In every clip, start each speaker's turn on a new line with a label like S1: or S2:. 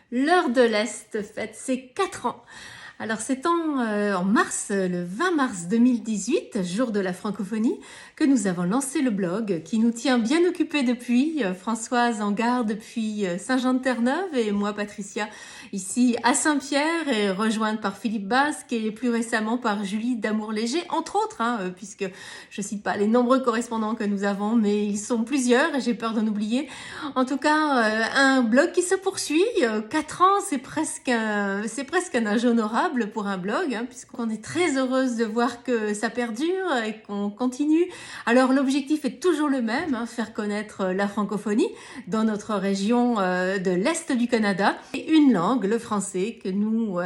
S1: L'heure de l'Est fête ses 4 ans. Alors c'est en mars, le 20 mars 2018, jour de la francophonie, que nous avons lancé le blog qui nous tient bien occupés depuis. Françoise en gare depuis Saint-Jean-de-Terre-Neuve et moi Patricia ici à Saint-Pierre et rejointe par Philippe Basque et plus récemment par Julie d'Amour-Léger, entre autres, puisque je cite pas les nombreux correspondants que nous avons, mais ils sont plusieurs et j'ai peur d'en oublier. En tout cas, un blog qui se poursuit. 4 ans, c'est presque un âge honorable pour un blog, puisqu'on est très heureuse de voir que ça perdure et qu'on continue. Alors l'objectif est toujours le même, faire connaître la francophonie dans notre région de l'Est du Canada, et une langue, le français, que nous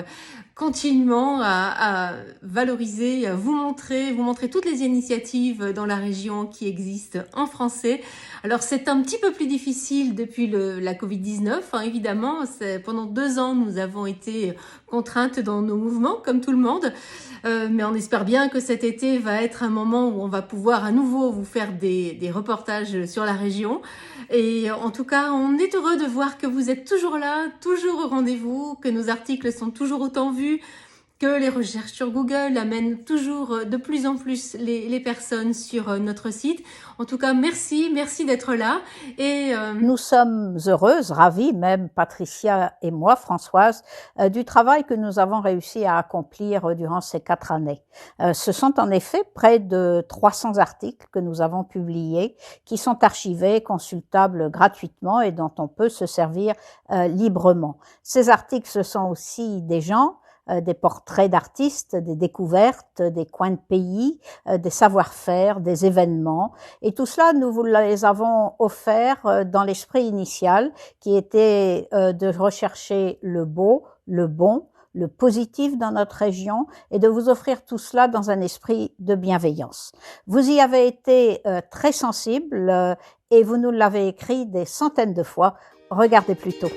S1: continuons à valoriser, à vous montrer toutes les initiatives dans la région qui existent en français. Alors c'est un petit peu plus difficile depuis la Covid-19, évidemment. Pendant 2 ans, nous avons été contraintes dans nos mouvements, comme tout le monde. Mais on espère bien que cet été va être un moment où on va pouvoir à nouveau vous faire des reportages sur la région. Et en tout cas, on est heureux de voir que vous êtes toujours là, toujours au rendez-vous, que nos articles sont toujours autant vus, que les recherches sur Google amènent toujours de plus en plus les personnes sur notre site. En tout cas, merci d'être là. Et
S2: nous sommes heureuses, ravies, même Patricia et moi, Françoise, du travail que nous avons réussi à accomplir durant ces 4 années. Ce sont en effet près de 300 articles que nous avons publiés, qui sont archivés, consultables gratuitement et dont on peut se servir librement. Ces articles, ce sont aussi des gens, des portraits d'artistes, des découvertes, des coins de pays, des savoir-faire, des événements. Et tout cela, nous vous les avons offerts dans l'esprit initial qui était de rechercher le beau, le bon, le positif dans notre région et de vous offrir tout cela dans un esprit de bienveillance. Vous y avez été très sensible et vous nous l'avez écrit des centaines de fois. Regardez plutôt.